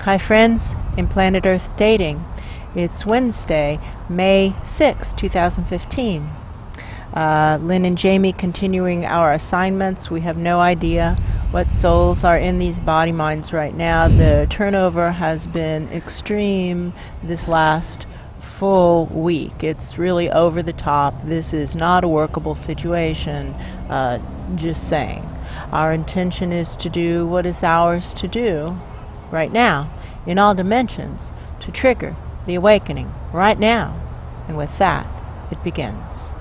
Hi friends in Planet Earth Dating. It's Wednesday, May 6, 2015. Lynn and Jamie continuing our assignments. We have no idea what souls are in these body minds right now. The turnover has been extreme this last full week. It's really over the top. This is not a workable situation, just saying. Our intention is to do what is ours to do right now, in all dimensions, to trigger the awakening right now. And with that, it begins.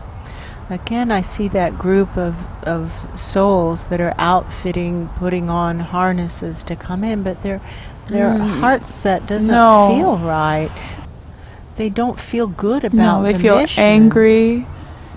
Again, I see that group of souls that are outfitting, putting on harnesses to come in, but their heart set doesn't feel right. They don't feel good about the mission. No, they feel angry.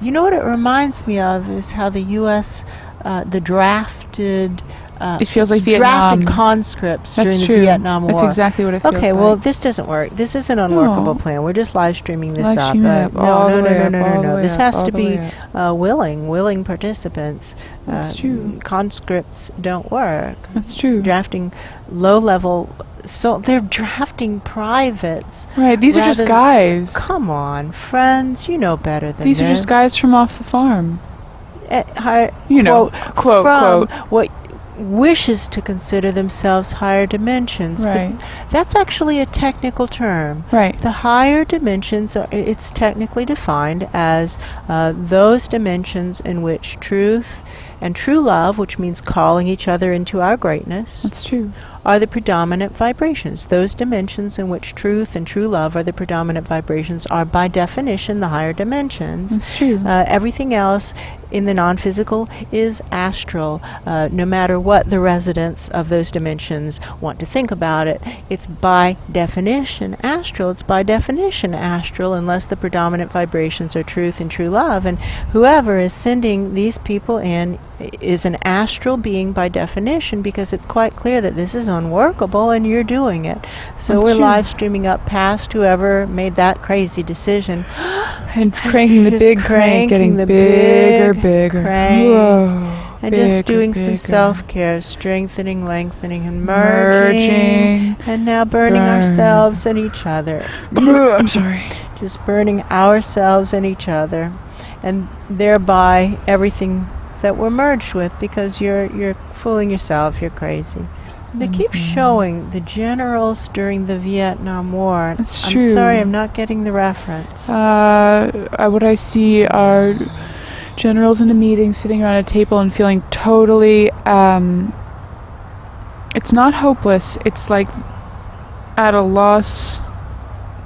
You know what it reminds me of is how the U.S., the drafted... it feels like drafted Vietnam. conscripts That's during true. the Vietnam War. That's exactly what it feels like. Okay, well, this doesn't work. This is an unworkable plan. We're just live streaming this up. No. This has to be willing participants. That's true. Conscripts don't work. That's true. Drafting low-level... So they're drafting privates. Right, these are just guys. Come on, friends, you know better than these are just guys from off the farm. Quote, what wishes to consider themselves higher dimensions. Right. But that's actually a technical term. Right. The higher dimensions, it's technically defined as those dimensions in which truth and true love, which means calling each other into our greatness, that's true, are the predominant vibrations. Those dimensions in which truth and true love are the predominant vibrations are by definition the higher dimensions. That's true. Everything else in the non-physical is astral. No matter what the residents of those dimensions want to think about it, it's by definition astral. It's by definition astral unless the predominant vibrations are truth and true love. And whoever is sending these people in is an astral being by definition, because it's quite clear that this is unworkable and you're doing it. So That's we're true. live streaming up past whoever made that crazy decision. And cranking the big crank, getting bigger. Crank. Whoa, and just doing bigger. some self-care, strengthening, lengthening, and merging. And now burning ourselves and each other. I'm sorry. Just burning ourselves and each other, and thereby everything that we're merged with, because you're fooling yourself, you're crazy. They keep showing the generals during the Vietnam War. That's true. I'm sorry, I'm not getting the reference. What I see are generals in a meeting sitting around a table and feeling totally, it's not hopeless, it's like at a loss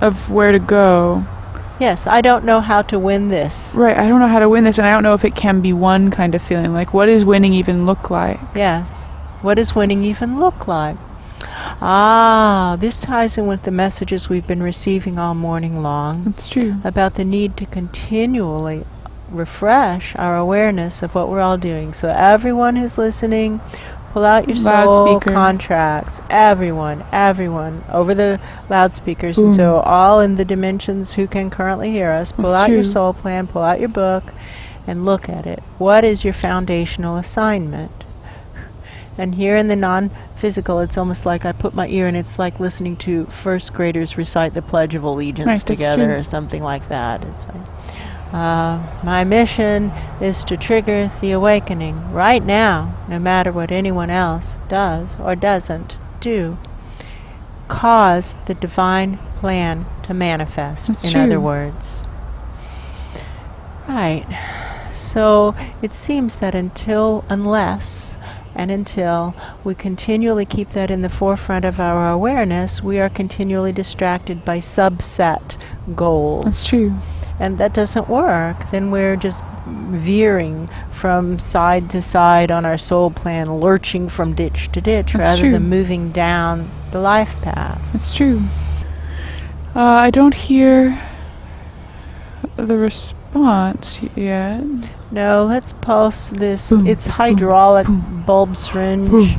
of where to go. Yes, I don't know how to win this. Right, I don't know how to win this, and I don't know if it can be won kind of feeling. Like, what does winning even look like? Yes. What does winning even look like? This ties in with the messages we've been receiving all morning long. That's true. About the need to continually refresh our awareness of what we're all doing. So everyone who's listening, pull out your soul contracts. Everyone, over the loudspeakers. Boom. And so all in the dimensions who can currently hear us, pull out your soul plan, pull out your book, and look at it. What is your foundational assignment? And here in the non-physical, it's almost like I put my ear, and it's like listening to first graders recite the Pledge of Allegiance together or something like that. It's like, my mission is to trigger the awakening right now, no matter what anyone else does or doesn't do. Cause the divine plan to manifest, in other words. Right. So it seems that until we continually keep that in the forefront of our awareness, we are continually distracted by subset goals. That's true. And that doesn't work. Then we're just veering from side to side on our soul plan, lurching from ditch to ditch, rather than moving down the life path. That's true. I don't hear the response yet. No, let's pulse this. It's hydraulic bulb syringe.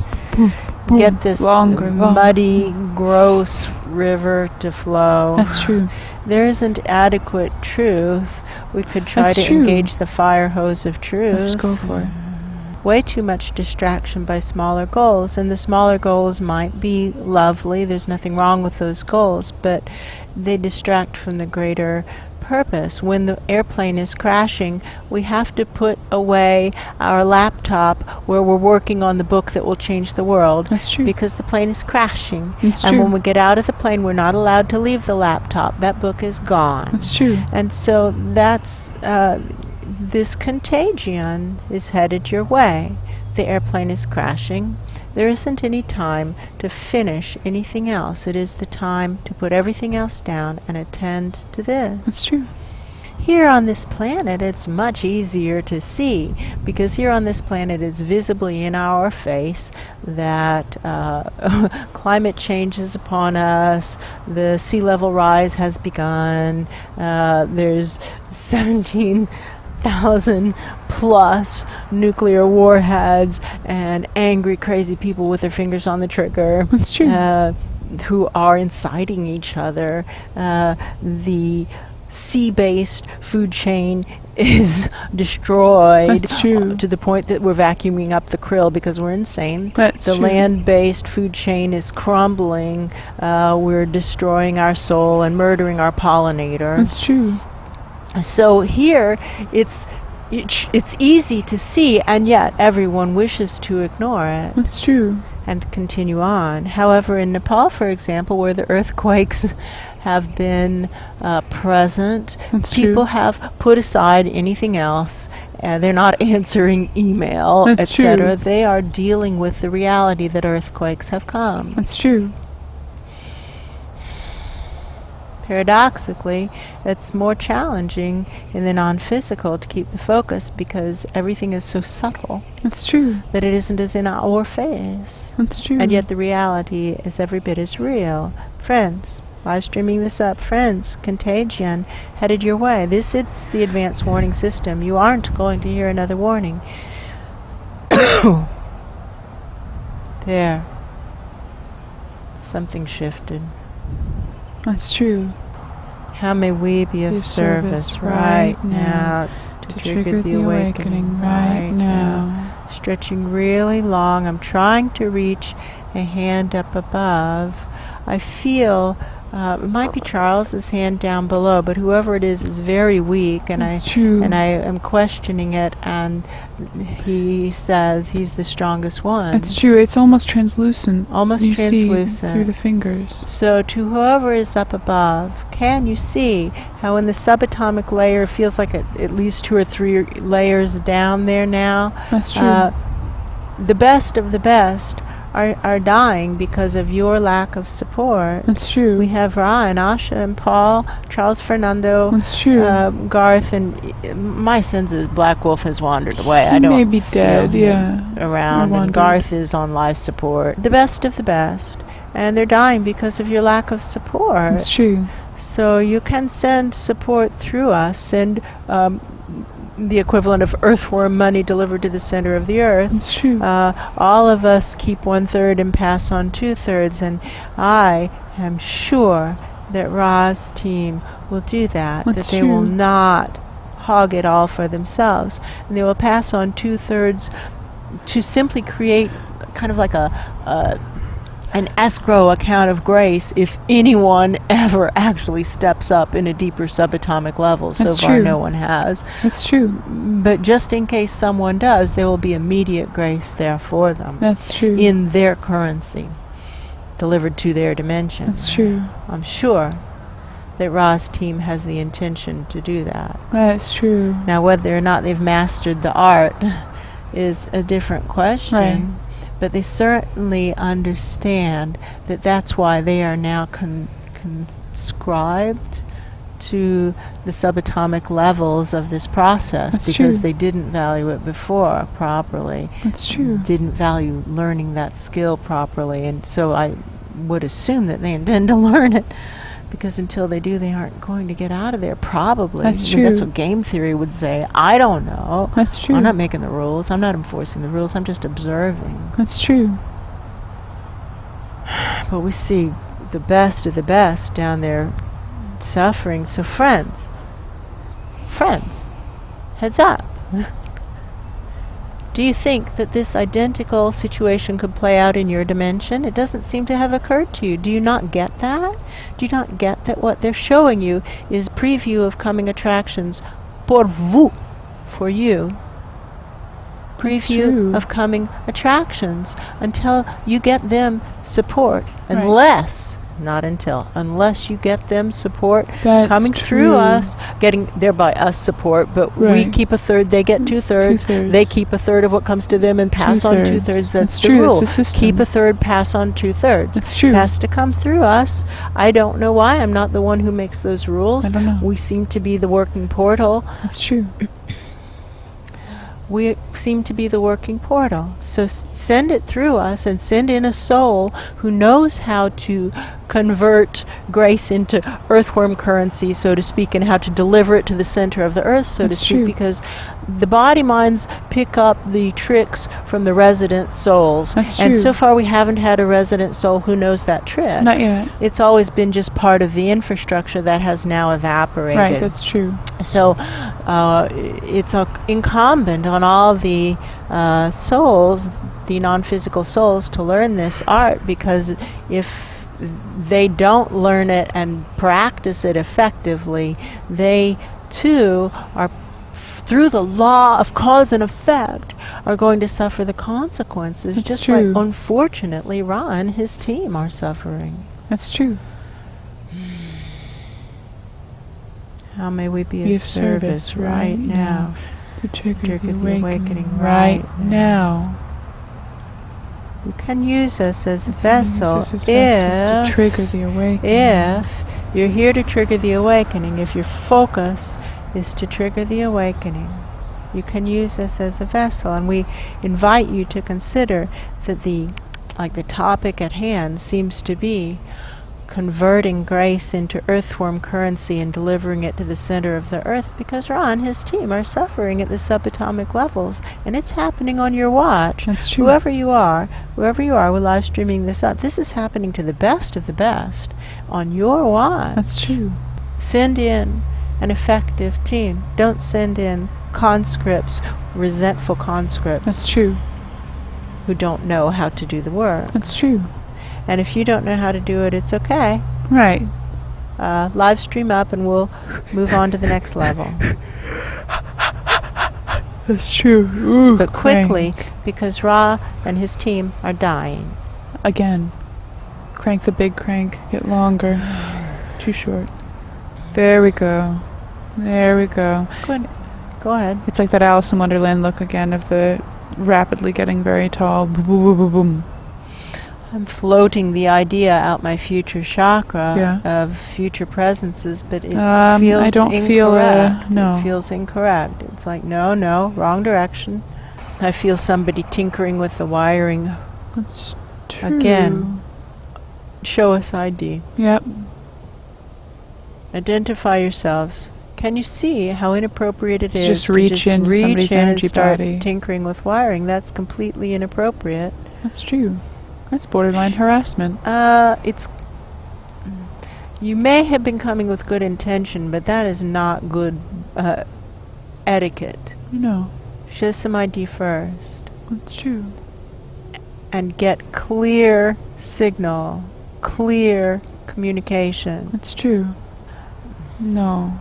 Get this muddy, gross river to flow. That's true. There isn't adequate truth. We could try to engage the fire hose of truth. Let's go for it. way too much distraction by smaller goals. And the smaller goals might be lovely, there's nothing wrong with those goals, but they distract from the greater purpose. When the airplane is crashing, we have to put away our laptop where we're working on the book that will change the world. That's true. Because the plane is crashing. That's and true. when we get out of the plane, we're not allowed to leave the laptop. That book is gone. That's true. And so that's this contagion is headed your way. The airplane is crashing. There isn't any time to finish anything else. It is the time to put everything else down and attend to this. That's true. Here on this planet, it's much easier to see, because here on this planet it's visibly in our face that climate change is upon us, the sea level rise has begun, there's 17,000 plus nuclear warheads and angry, crazy people with their fingers on the trigger. That's true. Who are inciting each other. The sea-based food chain is destroyed. That's true. To the point that we're vacuuming up the krill because we're insane. That's the true. land-based food chain is crumbling. We're destroying our soul and murdering our pollinators. That's true. So here, it's easy to see, and yet everyone wishes to ignore it That's true. and continue on. However, in Nepal, for example, where the earthquakes have been present, That's people true. have put aside anything else. They're not answering email, That's etc. true. They are dealing with the reality that earthquakes have come. That's true. Paradoxically, it's more challenging in the non-physical to keep the focus because everything is so subtle That's true. that it isn't as in our face. That's true. And yet the reality is every bit as real. Friends, live streaming this up. Friends, contagion headed your way. This is the advanced warning system. You aren't going to hear another warning. There. Something shifted. That's true. How may we be of service right now to trigger the awakening right now? Stretching really long. I'm trying to reach a hand up above. I feel it might be Charles's hand down below, but whoever it is very weak, and That's true. I am questioning it, and he says he's the strongest one. It's true. It's almost translucent. Almost You see translucent. through the fingers. So to whoever is up above, can you see how in the subatomic layer feels like at least 2 or 3 layers down there now? That's true. The best of the best are dying because of your lack of support. That's true. We have Ra and Asha and Paul, Charles, Fernando, That's true. Garth, and my sense is Black Wolf has wandered away. I He don't may be dead, feel him yeah. around, Or and wandered. Garth is on life support. The best of the best, and they're dying because of your lack of support. That's true. So you can send support through us, send the equivalent of earthworm money delivered to the center of the earth. That's true. All of us keep 1/3 and pass on 2/3, and I am sure that Ra's team will do that, That's that they will true. not hog it all for themselves, and they will pass on 2/3 to simply create kind of like an escrow account of grace if anyone ever actually steps up in a deeper subatomic level. So That's far true. no one has. That's true. But just in case someone does, there will be immediate grace there for them That's true. in their currency, delivered to their dimension. That's true. I'm sure that Ra's team has the intention to do that. That's true. Now, whether or not they've mastered the art is a different question. Right. But they certainly understand that that's why they are now conscribed to the subatomic levels of this process, That's because true. they didn't value it before properly, That's true. didn't value learning that skill properly, and so I would assume that they intend to learn it, because until they do, they aren't going to get out of there, probably. That's I mean, that's true. what game theory would say. I don't know. That's true. I'm not making the rules. I'm not enforcing the rules. I'm just observing. That's true. But we see the best of the best down there suffering. So friends, heads up. Do you think that this identical situation could play out in your dimension? It doesn't seem to have occurred to you. Do you not get that? Do you not get that what they're showing you is preview of coming attractions pour vous, for you? Preview of coming attractions until you get them support. Unless you get them support coming through us, getting thereby us support, but we keep a third, they get 2/3, they keep a third of what comes to them and pass on 2/3. That's the rule. Keep a third, pass on 2/3. That's true. It has to come through us. I don't know why. I'm not the one who makes those rules. I don't know. We seem to be the working portal. That's true. We seem to be the working portal. So send it through us and send in a soul who knows how to convert grace into earthworm currency, so to speak, and how to deliver it to the center of the earth, so to speak, because the body minds pick up the tricks from the resident souls. That's and true. so far we haven't had a resident soul who knows that trick. Not yet. It's always been just part of the infrastructure that has now evaporated. Right, that's true. So it's incumbent on all the souls, the non-physical souls, to learn this art, because if they don't learn it and practice it effectively, they too are, through the law of cause and effect, are going to suffer the consequences. That's just true. like, unfortunately, Ra and his team are suffering. That's true. How may we be of service right now? To trigger the awakening awakening right now. You can use us as a vessel to trigger the awakening. if you're here to trigger the awakening, if your focus is to trigger the awakening. You can use us as a vessel, and we invite you to consider that the topic at hand seems to be converting grace into earthworm currency and delivering it to the center of the earth, because Ra and his team are suffering at the subatomic levels, and it's happening on your watch. That's true. Whoever you are, we're live streaming this up. This is happening to the best of the best on your watch. That's true. Send in an effective team. Don't send in conscripts, resentful conscripts. That's true. Who don't know how to do the work. That's true. And if you don't know how to do it, it's okay. Right. Live stream up and we'll move on to the next level. That's true. Ooh, but quickly, because Ra and his team are dying. Again. Crank the big crank. Get longer. Too short. There we go. There we go. Good. Go ahead. It's like that Alice in Wonderland look again of the rapidly getting very tall. Boom, boom, boom, boom, boom. I'm floating the idea out my future chakra of future presences, but it feels I don't incorrect. No. It feels incorrect. It's like, no, wrong direction. I feel somebody tinkering with the wiring. That's true. Again, show us ID. Yep. Identify yourselves. Can you see how inappropriate it is just to reach just into reach somebody's in energy and start body? Tinkering with wiring. That's completely inappropriate. That's true. That's borderline harassment. It's. You may have been coming with good intention, but that is not good etiquette. No. Show some ID first. That's true. And get clear signal, clear communication. That's true. No.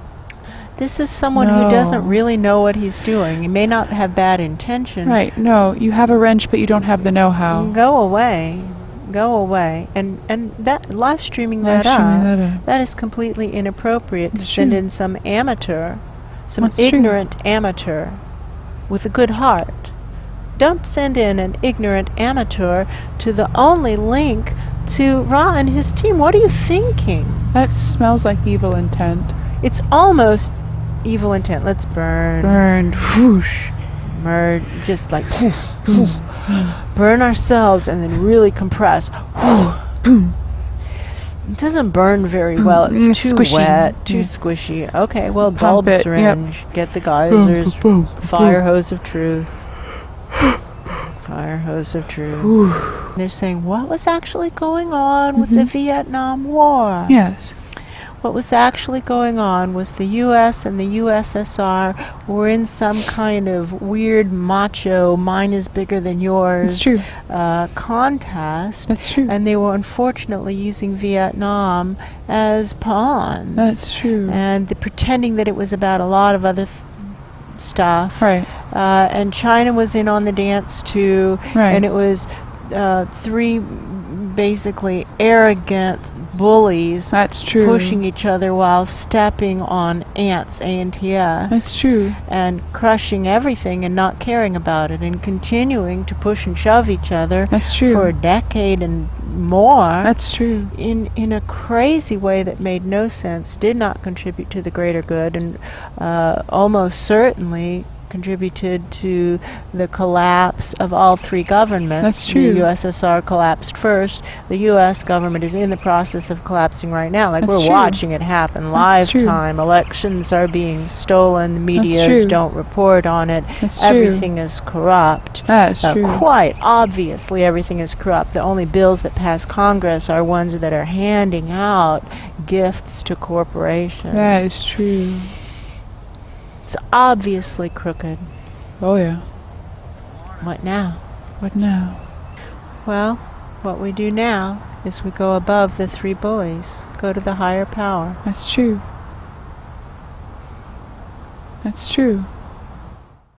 This is someone who doesn't really know what he's doing. He may not have bad intention. Right. No, you have a wrench, but you don't have the know-how. Go away. Go away. And that live streaming that up, that is completely inappropriate to send in some amateur, some ignorant amateur with a good heart. Don't send in an ignorant amateur to the only link to Ra and his team. What are you thinking? That smells like evil intent. It's almost evil intent. Let's burn. Burn. Whoosh. Merge. Just like burn ourselves and then really compress. It doesn't burn very well. It's too squishy. Wet, too squishy. Okay, well, Pump bulb it. syringe. Get the geysers. Fire hose of truth. Fire hose of truth. They're saying, what was actually going on with the Vietnam War? Yes. What was actually going on was the U.S. and the USSR were in some kind of weird macho, mine is bigger than yours contest. That's true. And they were unfortunately using Vietnam as pawns. That's true. And pretending that it was about a lot of other stuff. Right. And China was in on the dance too. Right. And it was three basically arrogant bullies. That's true. Pushing each other while stepping on ants, A-N-T-S. That's true. And crushing everything and not caring about it and continuing to push and shove each other. That's true. For a decade and more. That's true. In a crazy way that made no sense, did not contribute to the greater good, and almost certainly contributed to the collapse of all three governments. That's true. The USSR collapsed first. The U.S. government is in the process of collapsing right now. Like, That's we're true. watching it happen live time. Elections are being stolen. The media true. don't report on it. That's Everything is corrupt. That's true. Quite obviously everything is corrupt. The only bills that pass Congress are ones that are handing out gifts to corporations. That is true. It's obviously crooked. Oh yeah. What now? What now? Well, what we do now is we go above the three bullies, go to the higher power. That's true. That's true.